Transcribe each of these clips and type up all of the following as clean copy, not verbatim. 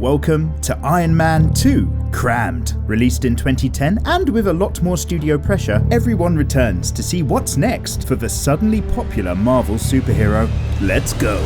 Welcome to Iron Man 2, CRAMMED. Released in 2010 and with a lot more studio pressure, everyone returns to see what's next for the suddenly popular Marvel superhero. Let's go.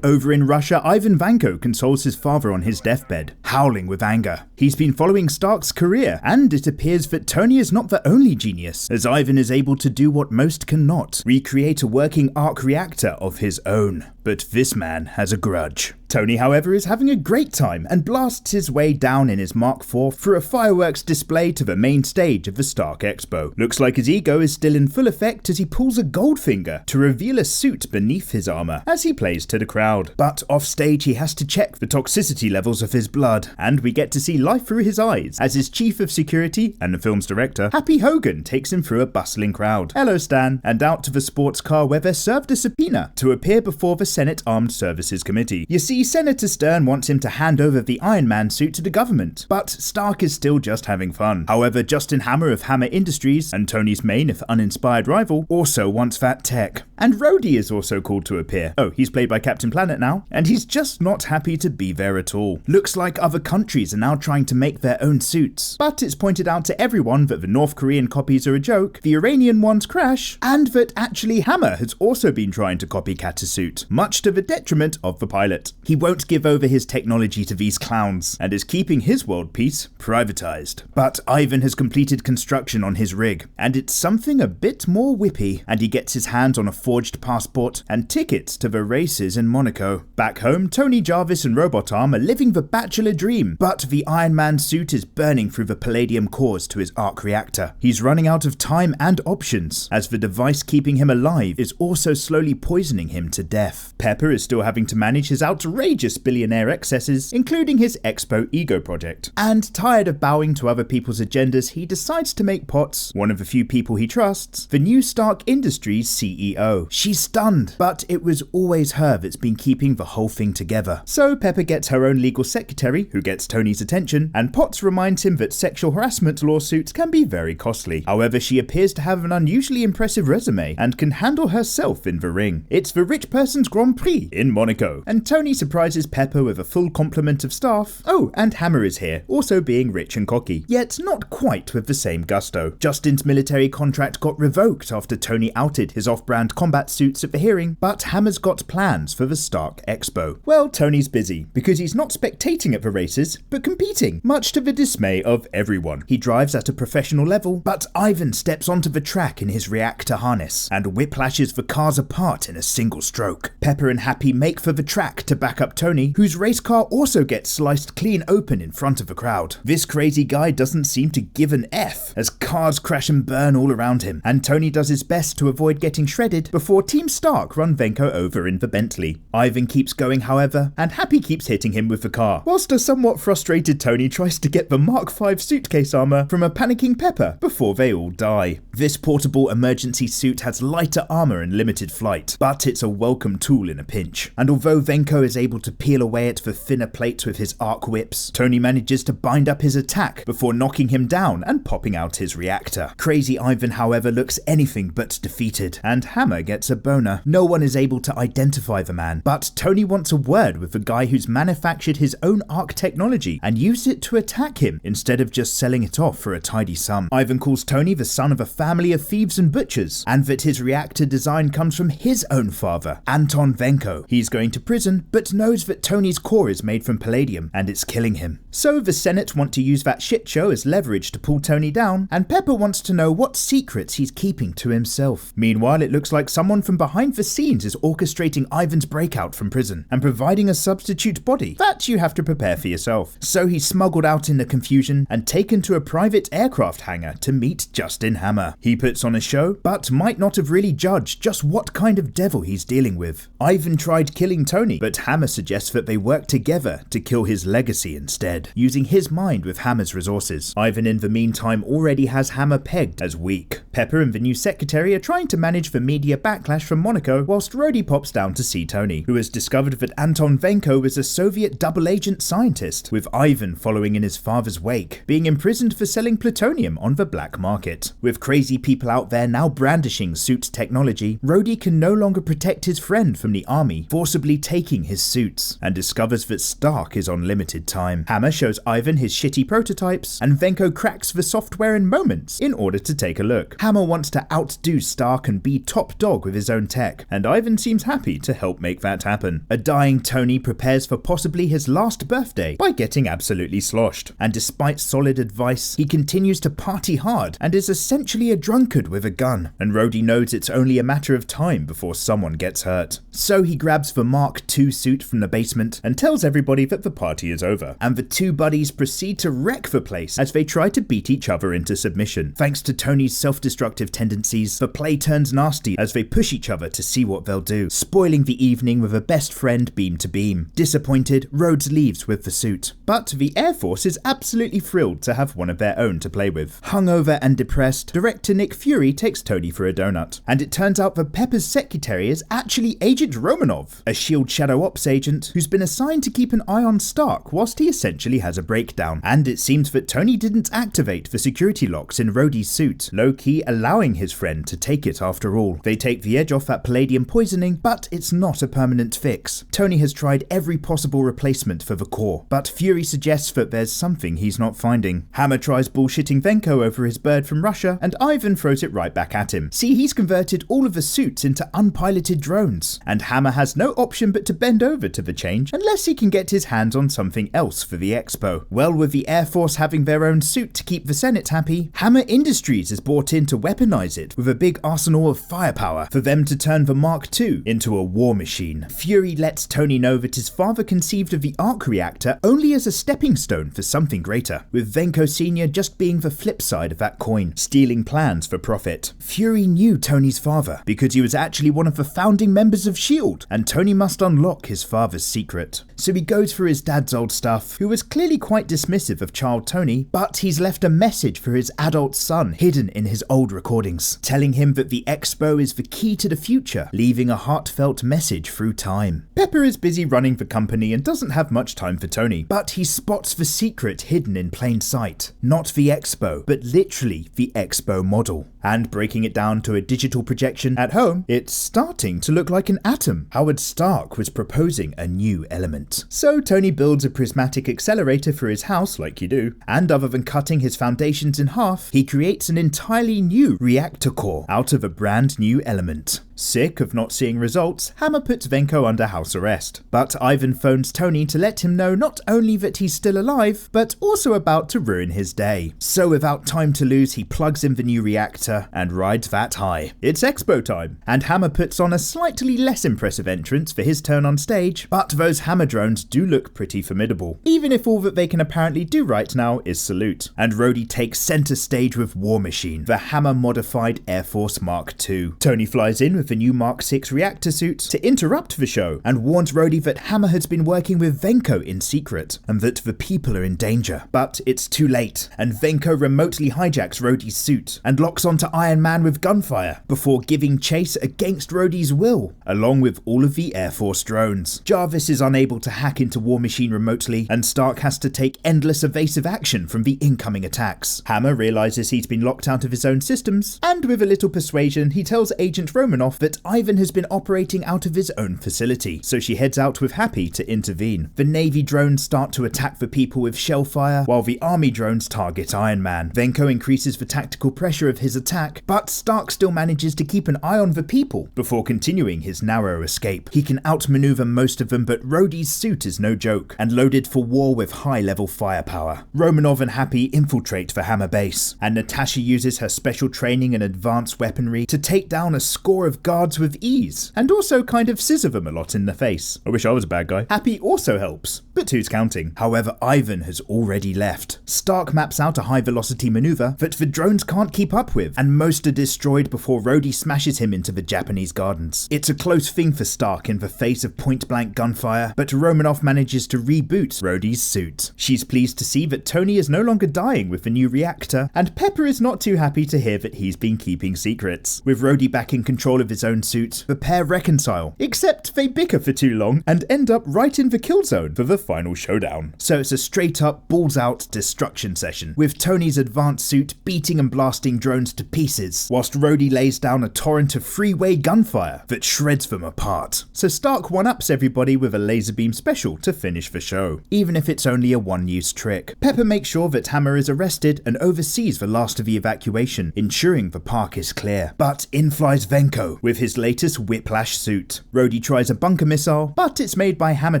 Over in Russia, Ivan Vanko consoles his father on his deathbed, howling with anger. He's been following Stark's career, and it appears that Tony is not the only genius, as Ivan is able to do what most cannot, recreate a working arc reactor of his own. But this man has a grudge. Tony, however, is having a great time and blasts his way down in his Mark IV through a fireworks display to the main stage of the Stark Expo. Looks like his ego is still in full effect as he pulls a Goldfinger to reveal a suit beneath his armor as he plays to the crowd. But off stage he has to check the toxicity levels of his blood, and we get to see life through his eyes as his chief of security and the film's director, Happy Hogan, takes him through a bustling crowd. Hello Stan, and out to the sports car where they're served a subpoena to appear before the Senate Armed Services Committee. You see, Senator Stern wants him to hand over the Iron Man suit to the government, but Stark is still just having fun. However, Justin Hammer of Hammer Industries, and Tony's main if uninspired rival, also wants that tech. And Rhodey is also called to appear. Oh, he's played by Captain Planet now, and he's just not happy to be there at all. Looks like other countries are now trying to make their own suits, but it's pointed out to everyone that the North Korean copies are a joke, the Iranian ones crash, and that actually Hammer has also been trying to copycat a suit, much to the detriment of the pilot. He won't give over his technology to these clowns, and is keeping his world peace privatized. But Ivan has completed construction on his rig, and it's something a bit more whippy, and he gets his hands on a forged passport and tickets to the races in Monaco. Back home, Tony, Jarvis and Robot Arm are living the bachelor dream, but the Iron Man suit is burning through the palladium cores to his arc reactor. He's running out of time and options, as the device keeping him alive is also slowly poisoning him to death. Pepper is still having to manage his outrageous billionaire excesses, including his Expo ego project. And tired of bowing to other people's agendas, he decides to make Potts, one of the few people he trusts, the new Stark Industries CEO. She's stunned, but it was always her that's been keeping the whole thing together. So Pepper gets her own legal secretary, who gets Tony's attention, and Potts reminds him that sexual harassment lawsuits can be very costly. However, she appears to have an unusually impressive resume and can handle herself in the ring. It's the rich person's Grand Prix in Monaco, and Tony surprises Pepper with a full complement of staff. Oh, and Hammer is here, also being rich and cocky, yet not quite with the same gusto. Justin's military contract got revoked after Tony outed his off-brand combat suits at the hearing, but Hammer's got plans for the Stark Expo. Well, Tony's busy, because he's not spectating at the races, but competing, much to the dismay of everyone. He drives at a professional level, but Ivan steps onto the track in his reactor harness, and whiplashes the cars apart in a single stroke. Pepper and Happy make for the track to back up Tony, whose race car also gets sliced clean open in front of the crowd. This crazy guy doesn't seem to give an F, as cars crash and burn all around him, and Tony does his best to avoid getting shredded before Team Stark run Vanko over in the Bentley. Ivan keeps going, however, and Happy keeps hitting him with the car, whilst a somewhat frustrated Tony tries to get the Mark V suitcase armor from a panicking Pepper before they all die. This portable emergency suit has lighter armor and limited flight, but it's a welcome tool in a pinch. And although Vanko is able to peel away at the thinner plates with his arc whips, Tony manages to bind up his attack before knocking him down and popping out his reactor. Crazy Ivan, however, looks anything but defeated, and Hammer gets a boner. No one is able to identify the man, but Tony wants a word with the guy who's manufactured his own arc technology and used it to attack him instead of just selling it off for a tidy sum. Ivan calls Tony the son of a family of thieves and butchers, and that his reactor design comes from his own father, Anton Vanko. He's going to prison, but knows that Tony's core is made from palladium, and it's killing him. So the Senate want to use that shit show as leverage to pull Tony down, and Pepper wants to know what secrets he's keeping to himself. Meanwhile, it looks like someone from behind the scenes is orchestrating Ivan's breakout from prison, and providing a substitute body that you have to prepare for yourself. So he's smuggled out in the confusion and taken to a private aircraft hangar to meet Justin Hammer. He puts on a show, but might not have really judged just what kind of devil he's dealing with. Ivan tried killing Tony, but Hammer suggests that they work together to kill his legacy instead, using his mind with Hammer's resources. Ivan in the meantime already has Hammer pegged as weak. Pepper and the new secretary are trying to manage the media backlash from Monaco, whilst Rhodey pops down to see Tony, who has discovered that Anton Vanko is a Soviet double agent signer. scientist, with Ivan following in his father's wake, being imprisoned for selling plutonium on the black market. With crazy people out there now brandishing suit technology, Rhodey can no longer protect his friend from the army, forcibly taking his suits, and discovers that Stark is on limited time. Hammer shows Ivan his shitty prototypes, and Venko cracks the software in moments in order to take a look. Hammer wants to outdo Stark and be top dog with his own tech, and Ivan seems happy to help make that happen. A dying Tony prepares for possibly his last birthday by getting absolutely sloshed, and despite solid advice, he continues to party hard and is essentially a drunkard with a gun, and Rhodey knows it's only a matter of time before someone gets hurt. So he grabs the Mark II suit from the basement and tells everybody that the party is over, and the two buddies proceed to wreck the place as they try to beat each other into submission. Thanks to Tony's self-destructive tendencies, the play turns nasty as they push each other to see what they'll do, spoiling the evening with a best friend beam to beam. Disappointed, Rhodes leaves with the suit, but the Air Force is absolutely thrilled to have one of their own to play with. Hungover and depressed, Director Nick Fury takes Tony for a donut, and it turns out that Pepper's secretary is actually Agent Romanov, a SHIELD Shadow Ops agent who's been assigned to keep an eye on Stark whilst he essentially has a breakdown. And it seems that Tony didn't activate the security locks in Rhodey's suit, low-key allowing his friend to take it after all. They take the edge off that palladium poisoning, but it's not a permanent fix. Tony has tried every possible replacement for the core, but Fury suggests that there's something he's not finding. Hammer tries bullshitting Venko over his bird from Russia, and Ivan throws it right back at him. See, he's converted all of the suits into unpiloted drones, and Hammer has no option but to bend over to the change unless he can get his hands on something else for the Expo. Well, with the Air Force having their own suit to keep the Senate happy, Hammer Industries is brought in to weaponize it with a big arsenal of firepower for them to turn the Mark II into a war machine. Fury lets Tony know that his father conceived of the arc reactor only as a stepping stone for something greater, with Venko Sr. just being the flip side of that coin, stealing plans for profit. Fury knew Tony's father because he was actually one of the founding members of S.H.I.E.L.D., and Tony must unlock his father's secret. So he goes for his dad's old stuff, who was clearly quite dismissive of child Tony, but he's left a message for his adult son hidden in his old recordings, telling him that the Expo is the key to the future, leaving a heartfelt message through time. Pepper is busy running the company and doesn't have much time for Tony, but he spots the secret hidden in plain sight. Not the Expo, but literally the Expo model. And breaking it down to a digital projection at home, it's starting to look like an atom. Howard Stark was proposing a new element. So Tony builds a prismatic accelerator for his house, like you do, and other than cutting his foundations in half, he creates an entirely new reactor core out of a brand new element. Sick of not seeing results, Hammer puts Venko under house arrest, but Ivan phones Tony to let him know not only that he's still alive, but also about to ruin his day. So without time to lose, he plugs in the new reactor and rides that high. It's Expo time, and Hammer puts on a slightly less impressive entrance for his turn on stage, but those Hammer drones do look pretty formidable, even if all that they can apparently do right now is salute. And Rhodey takes center stage with War Machine, the Hammer modified Air Force Mark II. Tony flies in with the new Mark VI reactor suit to interrupt the show and warns Rhodey that Hammer has been working with Venko in secret and that the people are in danger. But it's too late, and Venko remotely hijacks Rhodey's suit and locks onto Iron Man with gunfire before giving chase against Rhodey's will, along with all of the Air Force drones. Jarvis is unable to hack into War Machine remotely, and Stark has to take endless evasive action from the incoming attacks. Hammer realizes he's been locked out of his own systems, and with a little persuasion, he tells Agent Romanoff that Ivan has been operating out of his own facility, so she heads out with Happy to intervene. The Navy drones start to attack the people with shellfire, while the Army drones target Iron Man. Venko increases the tactical pressure of his attack, but Stark still manages to keep an eye on the people before continuing his narrow escape. He can outmaneuver most of them, but Rhodey's suit is no joke, and loaded for war with high-level firepower. Romanov and Happy infiltrate the Hammer base, and Natasha uses her special training and advanced weaponry to take down a score of guards with ease, and also kind of scissor them a lot in the face. I wish I was a bad guy. Happy also helps, but who's counting? However, Ivan has already left. Stark maps out a high-velocity maneuver that the drones can't keep up with, and most are destroyed before Rhodey smashes him into the Japanese gardens. It's a close thing for Stark in the face of point-blank gunfire, but Romanoff manages to reboot Rhodey's suit. She's pleased to see that Tony is no longer dying with the new reactor, and Pepper is not too happy to hear that he's been keeping secrets. With Rhodey back in control of his his own suit. The pair reconcile, except they bicker for too long and end up right in the kill zone for the final showdown. So it's a straight up balls out destruction session, with Tony's advanced suit beating and blasting drones to pieces, whilst Rhodey lays down a torrent of freeway gunfire that shreds them apart. So Stark one-ups everybody with a laser beam special to finish the show, even if it's only a one-use trick. Pepper makes sure that Hammer is arrested and oversees the last of the evacuation, ensuring the park is clear. But in flies Venko with his latest Whiplash suit. Rhodey tries a bunker missile, but it's made by Hammer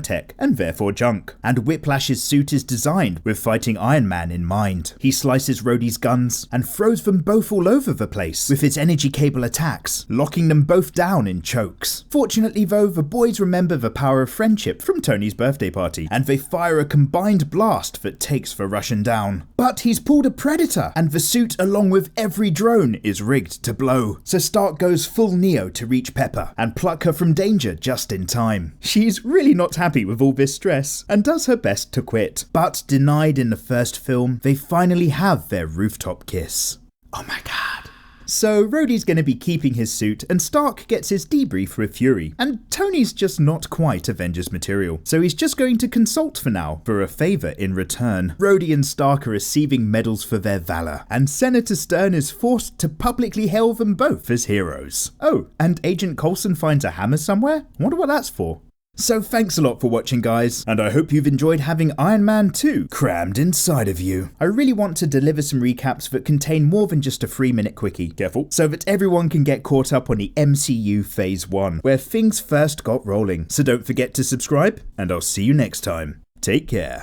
Tech and therefore junk. And Whiplash's suit is designed with fighting Iron Man in mind. He slices Rhodey's guns and throws them both all over the place with his energy cable attacks, locking them both down in chokes. Fortunately though, the boys remember the power of friendship from Tony's birthday party, and they fire a combined blast that takes the Russian down. But he's pulled a Predator, and the suit along with every drone is rigged to blow. So Stark goes full Neo to reach Pepper and pluck her from danger just in time. She's really not happy with all this stress and does her best to quit. But denied in the first film, they finally have their rooftop kiss. Oh my god. So Rhodey's going to be keeping his suit and Stark gets his debrief with Fury, and Tony's just not quite Avengers material, so he's just going to consult for now for a favour in return. Rhodey and Stark are receiving medals for their valour, and Senator Stern is forced to publicly hail them both as heroes. Oh, and Agent Coulson finds a hammer somewhere? Wonder what that's for. So thanks a lot for watching guys, and I hope you've enjoyed having Iron Man 2 crammed inside of you. I really want to deliver some recaps that contain more than just a 3-minute quickie, careful, so that everyone can get caught up on the MCU Phase 1, where things first got rolling. So don't forget to subscribe, and I'll see you next time. Take care.